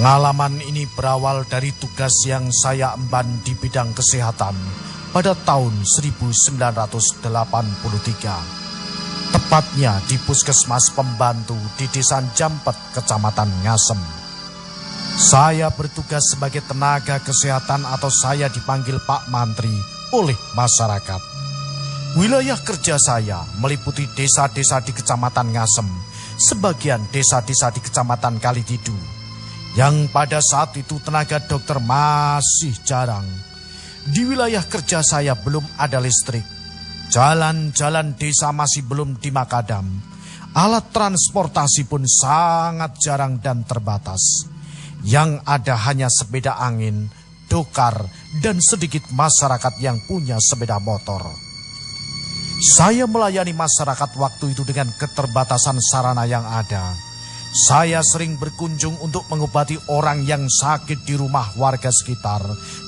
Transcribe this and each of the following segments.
Pengalaman ini berawal dari tugas yang saya emban di bidang kesehatan pada tahun 1983. Tepatnya di Puskesmas Pembantu di Desa Jampet, Kecamatan Ngasem. Saya bertugas sebagai tenaga kesehatan atau saya dipanggil Pak Mantri oleh masyarakat. Wilayah kerja saya meliputi desa-desa di Kecamatan Ngasem, sebagian desa-desa di Kecamatan Kalitidu, yang pada saat itu tenaga dokter masih jarang. Di wilayah kerja saya belum ada listrik, jalan-jalan desa masih belum dimakadam, alat transportasi pun sangat jarang dan terbatas. Yang ada hanya sepeda angin, dokar, dan sedikit masyarakat yang punya sepeda motor. Saya melayani masyarakat waktu itu dengan keterbatasan sarana yang ada. Saya sering berkunjung untuk mengobati orang yang sakit di rumah warga sekitar.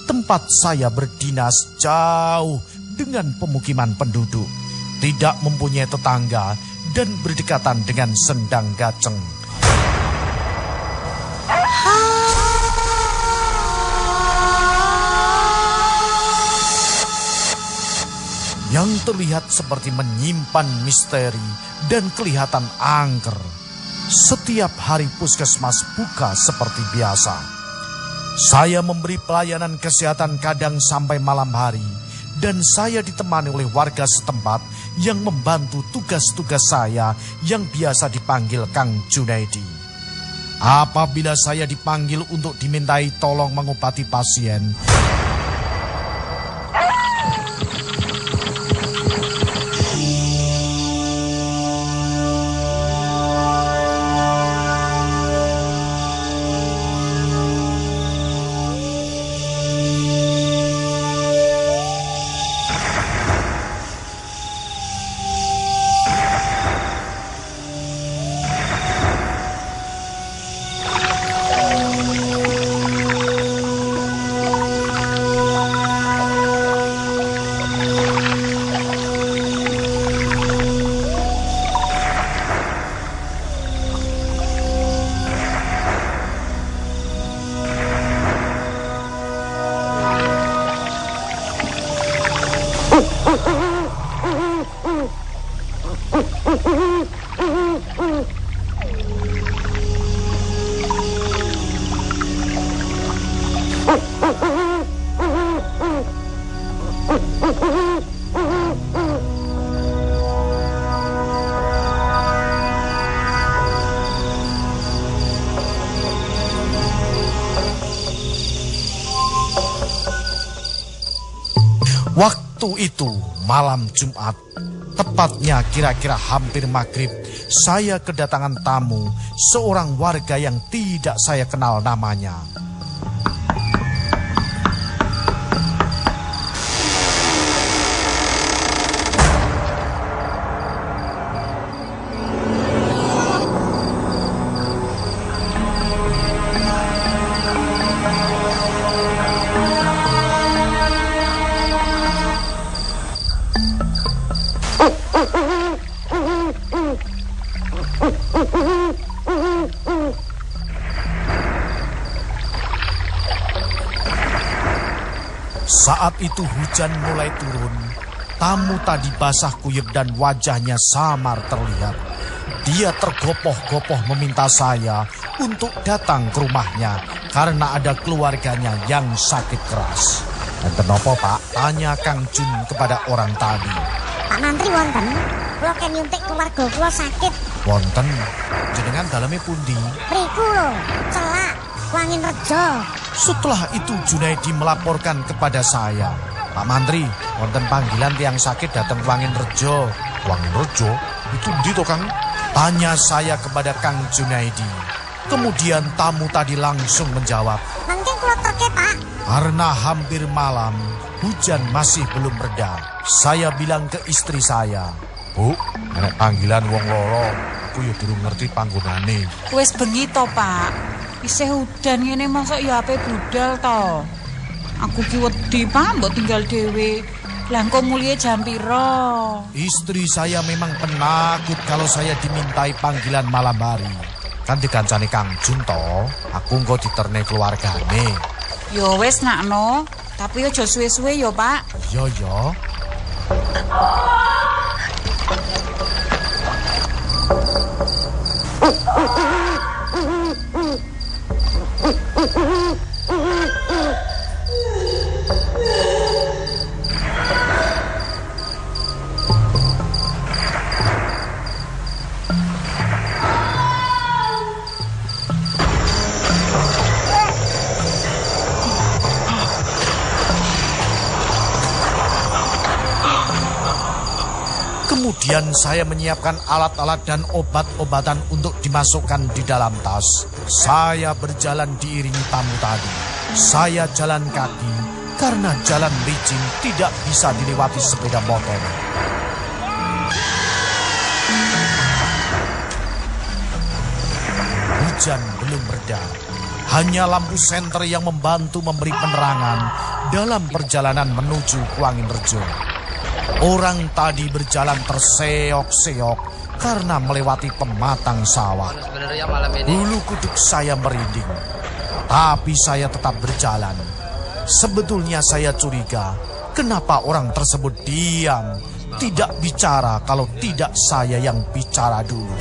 Tempat saya berdinas jauh dengan pemukiman penduduk, tidak mempunyai tetangga, dan berdekatan dengan sendang gaceng. Yang terlihat seperti menyimpan misteri dan kelihatan angker. Setiap hari puskesmas buka seperti biasa. Saya memberi pelayanan kesehatan kadang sampai malam hari, dan saya ditemani oleh warga setempat yang membantu tugas-tugas saya yang biasa dipanggil Kang Junaidi. Apabila saya dipanggil untuk dimintai tolong mengobati pasien, waktu itu malam Jumat, tepatnya kira-kira hampir maghrib, saya kedatangan tamu, seorang warga yang tidak saya kenal namanya. Saat itu hujan mulai turun. Tamu tadi basah kuyup dan wajahnya samar terlihat. Dia tergopoh-gopoh meminta saya untuk datang ke rumahnya karena ada keluarganya yang sakit keras. Dan kenapa Pak? Tanya Kang Jun kepada orang tadi. Pak Mantri wonten, kula ken nyuntik keluarga kula sakit. Wonten, jenengan daleme pundi? Mriku lho, Celak, Wangin Rejo. Setelah itu Junaidi melaporkan kepada saya, Pak Mantri, wonten panggilan tiang sakit datang Wangin Rejo. Wangin Rejo? Itu ndi to Kang? Tanya saya kepada Kang Junaidi. Kemudian tamu tadi langsung menjawab, Mangke kula terke Pak. Karena hampir malam, hujan masih belum reda. Saya bilang ke istri saya, Bu, nek panggilan wong loro, aku ya durung ngerti panggonane. Wis bengi to, Pak. Isih udan ngene mosok ya ape budal to. Aku ki wedi, Pak, mbok tinggal dhewe. Lah engko mulih jam pira? Istri saya memang penakut kalau saya dimintai panggilan malam hari. Kan dikancani Kang Jun to, aku engko diterne keluargane. Yo wis nakno, tapi aja suwe-suwe yo, Pak. Iya ya. Kemudian saya menyiapkan alat-alat dan obat-obatan untuk dimasukkan di dalam tas. Saya berjalan diiringi tamu tadi. Saya jalan kaki karena jalan licin tidak bisa dilewati sepeda motor. Hujan belum reda. Hanya lampu senter yang membantu memberi penerangan dalam perjalanan menuju Kuanginrejo. Orang tadi berjalan terseok-seok karena melewati pematang sawah. Bulu kuduk saya merinding, tapi saya tetap berjalan. Sebetulnya saya curiga, kenapa orang tersebut diam, tidak bicara kalau tidak saya yang bicara dulu.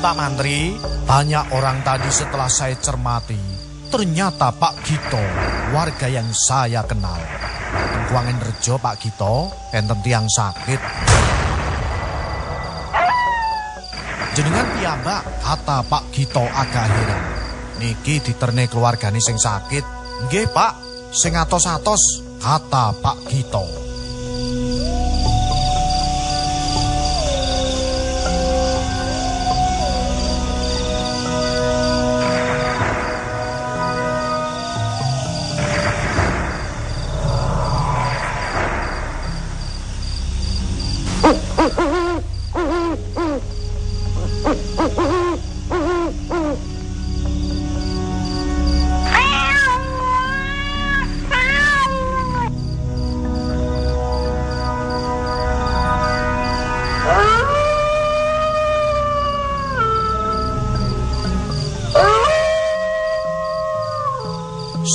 Pak Mantri, banyak orang tadi setelah saya cermati, ternyata Pak Gito, warga yang saya kenal. Di Kuanginrejo Pak Gito, enten tiang sakit. Jenengan piyambak, kata Pak Gito agak heran. Niki diterne keluargane sing sakit. Nggih Pak, sing atos-atos, kata Pak Gito.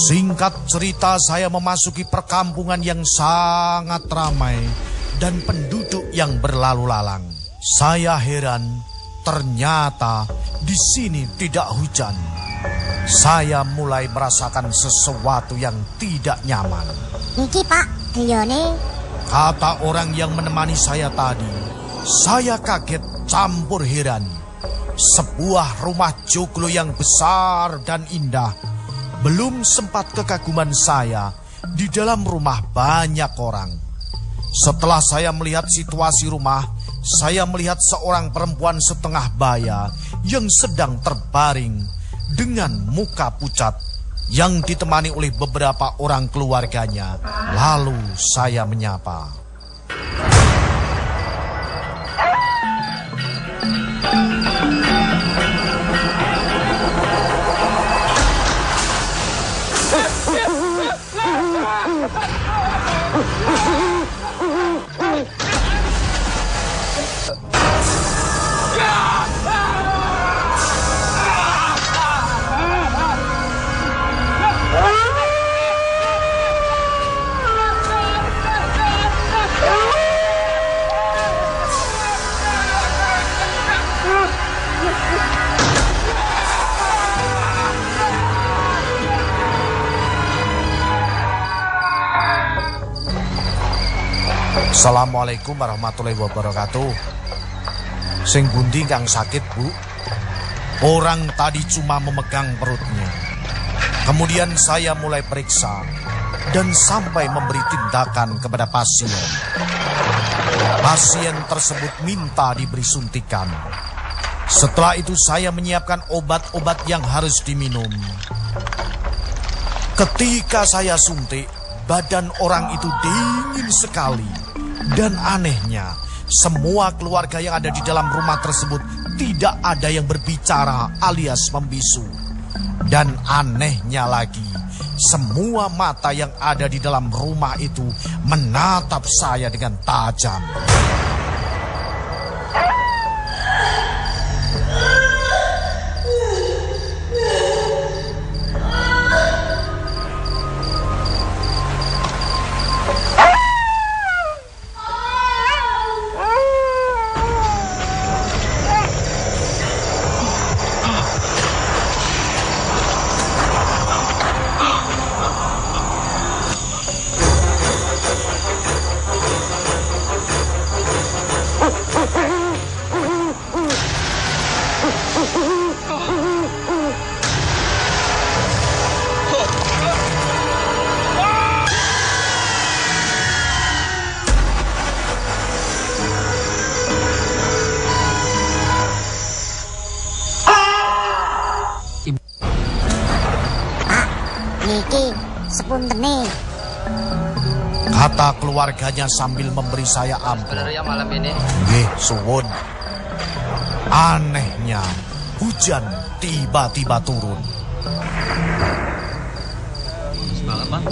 Singkat cerita, saya memasuki perkampungan yang sangat ramai dan penduduk yang berlalu lalang. Saya heran, ternyata di sini tidak hujan. Saya mulai merasakan sesuatu yang tidak nyaman. Niki Pak, Dione, kata orang yang menemani saya tadi. Saya kaget campur heran. Sebuah rumah joglo yang besar dan indah. Belum sempat kekaguman saya, di dalam rumah banyak orang. Setelah saya melihat situasi rumah, saya melihat seorang perempuan setengah baya yang sedang terbaring dengan muka pucat yang ditemani oleh beberapa orang keluarganya. Lalu saya menyapa. Assalamualaikum warahmatullahi wabarakatuh. Sing bundi kang sakit, Bu? Orang tadi cuma memegang perutnya. Kemudian saya mulai periksa dan sampai memberi tindakan kepada pasien. Pasien tersebut minta diberi suntikan. Setelah itu saya menyiapkan obat-obat yang harus diminum. Ketika saya suntik, badan orang itu dingin sekali. Dan anehnya, semua keluarga yang ada di dalam rumah tersebut tidak ada yang berbicara alias membisu. Dan anehnya lagi, semua mata yang ada di dalam rumah itu menatap saya dengan tajam. Niki, sepuntene. Kata keluarganya sambil memberi saya amplop. Bener ya malam ini. Nggih, suwun. Anehnya, hujan tiba-tiba turun. Semangat, Bang.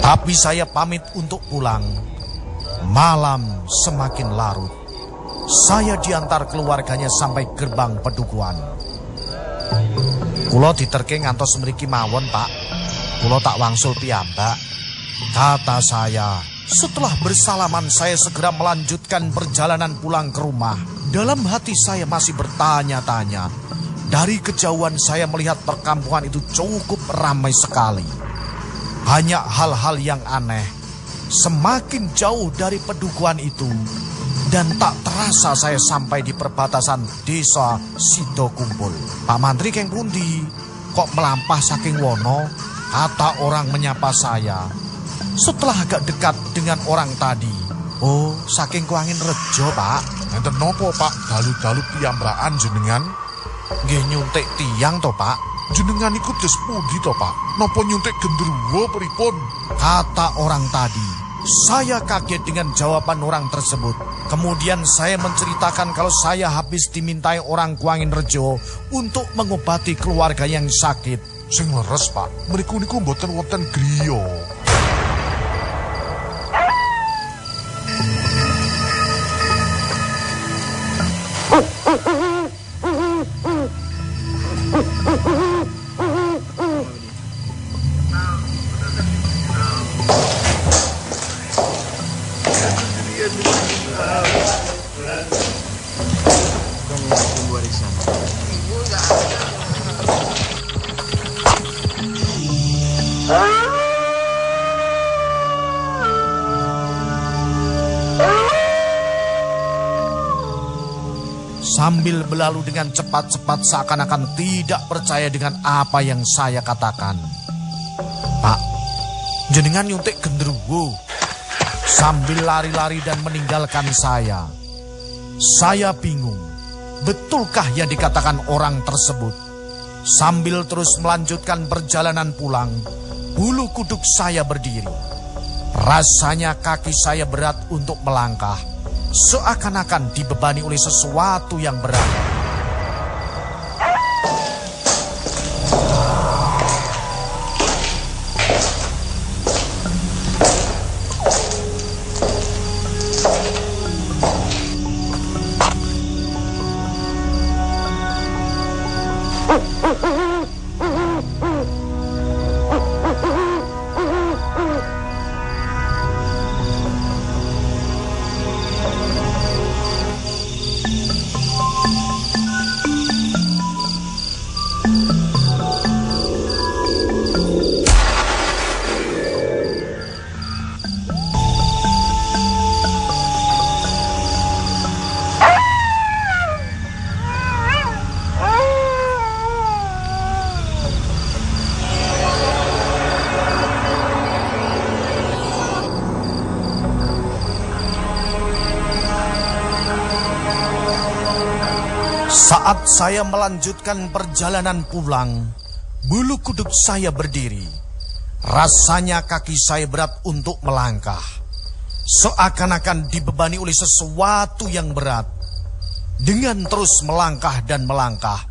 Tapi saya pamit untuk pulang. Malam semakin larut. Saya diantar keluarganya sampai gerbang pedukuhan. Kulo diterke ngantos mriki mawon, Pak. Kulo tak wangsul piyambak. Kata saya, setelah bersalaman saya segera melanjutkan perjalanan pulang ke rumah. Dalam hati saya masih bertanya-tanya. Dari kejauhan saya melihat perkampungan itu cukup ramai sekali. Hanya hal-hal yang aneh. Semakin jauh dari pedukuhan itu, dan tak terasa saya sampai di perbatasan desa Sidokumpul. Pak Mantri keng pundi? Kok melampah saking wono? Kata orang menyapa saya. Setelah agak dekat dengan orang tadi. Oh, saking Kuangin Rejo, Pak. Enten nopo, Pak? Dalu-dalu piyambrakan jenengan? Nggih nyuntik tiang toh, Pak. Jenengan iku des pundi to, Pak? Napa nyuntik gendruwo pripun? Kata orang tadi. Saya kaget dengan jawaban orang tersebut. Kemudian saya menceritakan kalau saya habis dimintai orang Kuangin Rejo untuk mengobati keluarga yang sakit. Sing leres, Pak. Mriku niku mboten wonten griya. Sambil berlalu dengan cepat-cepat seakan-akan tidak percaya dengan apa yang saya katakan. Pak, jenengan nyuntik gendruwo. Sambil lari-lari dan meninggalkan saya. Saya bingung, betulkah yang dikatakan orang tersebut? Sambil terus melanjutkan perjalanan pulang, bulu kuduk saya berdiri. Rasanya kaki saya berat untuk melangkah. Seakan-akan dibebani oleh sesuatu yang berat. Saat saya melanjutkan perjalanan pulang, bulu kuduk saya berdiri. Rasanya kaki saya berat untuk melangkah. Seakan-akan dibebani oleh sesuatu yang berat. Dengan terus melangkah dan melangkah,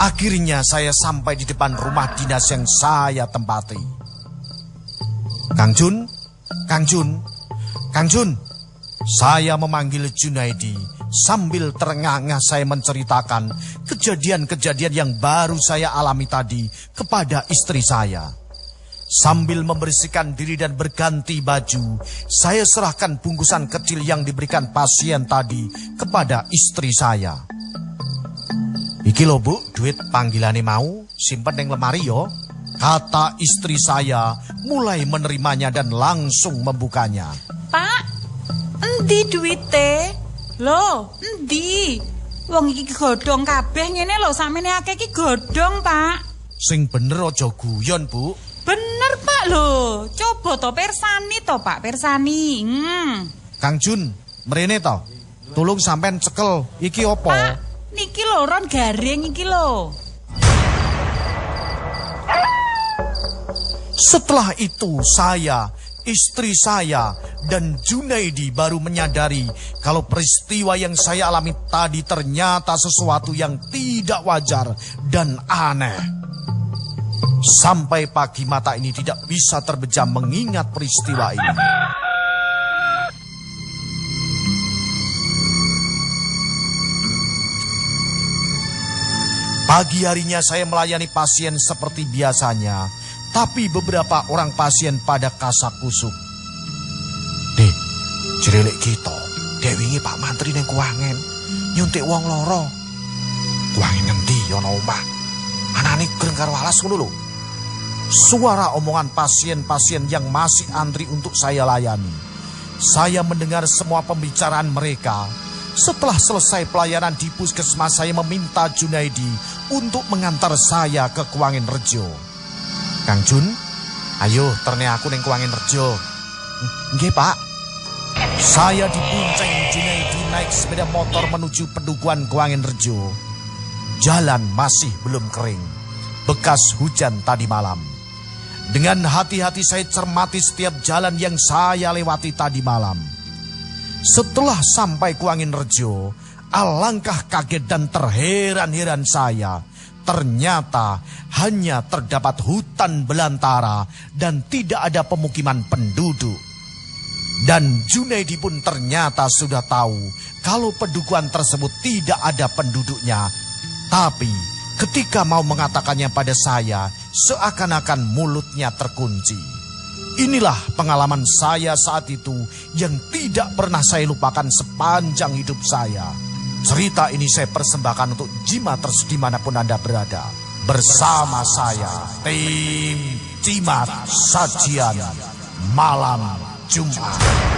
akhirnya saya sampai di depan rumah dinas yang saya tempati. Kang Jun, Kang Jun, Kang Jun. Saya memanggil Junaidi sambil terengah-engah saya menceritakan kejadian-kejadian yang baru saya alami tadi kepada istri saya. Sambil membersihkan diri dan berganti baju, saya serahkan bungkusan kecil yang diberikan pasien tadi kepada istri saya. Iki lho Bu, duit panggilane mau, simpen ning lemari yo. Kata istri saya mulai menerimanya dan langsung membukanya. Pak, endi duwite? Loh, endi? Wong iki godhong kabeh ngene lho, samene akeh iki godhong, Pak. Sing bener aja guyon, Bu. Bener, Pak lho. Coba to persani to, Pak, persani. Kang Jun, mrene to. Tulung sampean cekel. Iki opo? Pak, niki lho ron garing iki lho. Setelah itu saya, istri saya, dan Junaidi baru menyadari kalau peristiwa yang saya alami tadi ternyata sesuatu yang tidak wajar dan aneh. Sampai pagi mata ini tidak bisa terbejam mengingat peristiwa ini. Pagi harinya saya melayani pasien seperti biasanya, tapi beberapa orang pasien pada kasak kusuk. Dek, jerilik kita, dewingi Pak Mantri neng kuangen, nyuntik wong loro. Kuangen ngendi ana omah? Anane grengkar walas ngono lho. Suara omongan pasien-pasien yang masih antri untuk saya layani. Saya mendengar semua pembicaraan mereka. Setelah selesai pelayanan di puskesmas, saya meminta Junaidi untuk mengantar saya ke Kuangin Rejo. Kang Jun, ayo terne aku ning Kuangin Rejo. Nggih, Pak. Saya dibonceng Junaidi naik sepeda motor menuju Pedukuhan Kuangin Rejo. Jalan masih belum kering, bekas hujan tadi malam. Dengan hati-hati saya cermati setiap jalan yang saya lewati tadi malam. Setelah sampai Kuangin Rejo, alangkah kaget dan terheran-heran saya. Ternyata hanya terdapat hutan belantara dan tidak ada pemukiman penduduk. Dan Junaidi pun ternyata sudah tahu kalau pedukuhan tersebut tidak ada penduduknya. Tapi ketika mau mengatakannya pada saya, seakan-akan mulutnya terkunci. Inilah pengalaman saya saat itu yang tidak pernah saya lupakan sepanjang hidup saya. Cerita ini saya persembahkan untuk Jimaters dimanapun Anda berada. Bersama saya, tim Jimat Sajian Malam Jumat.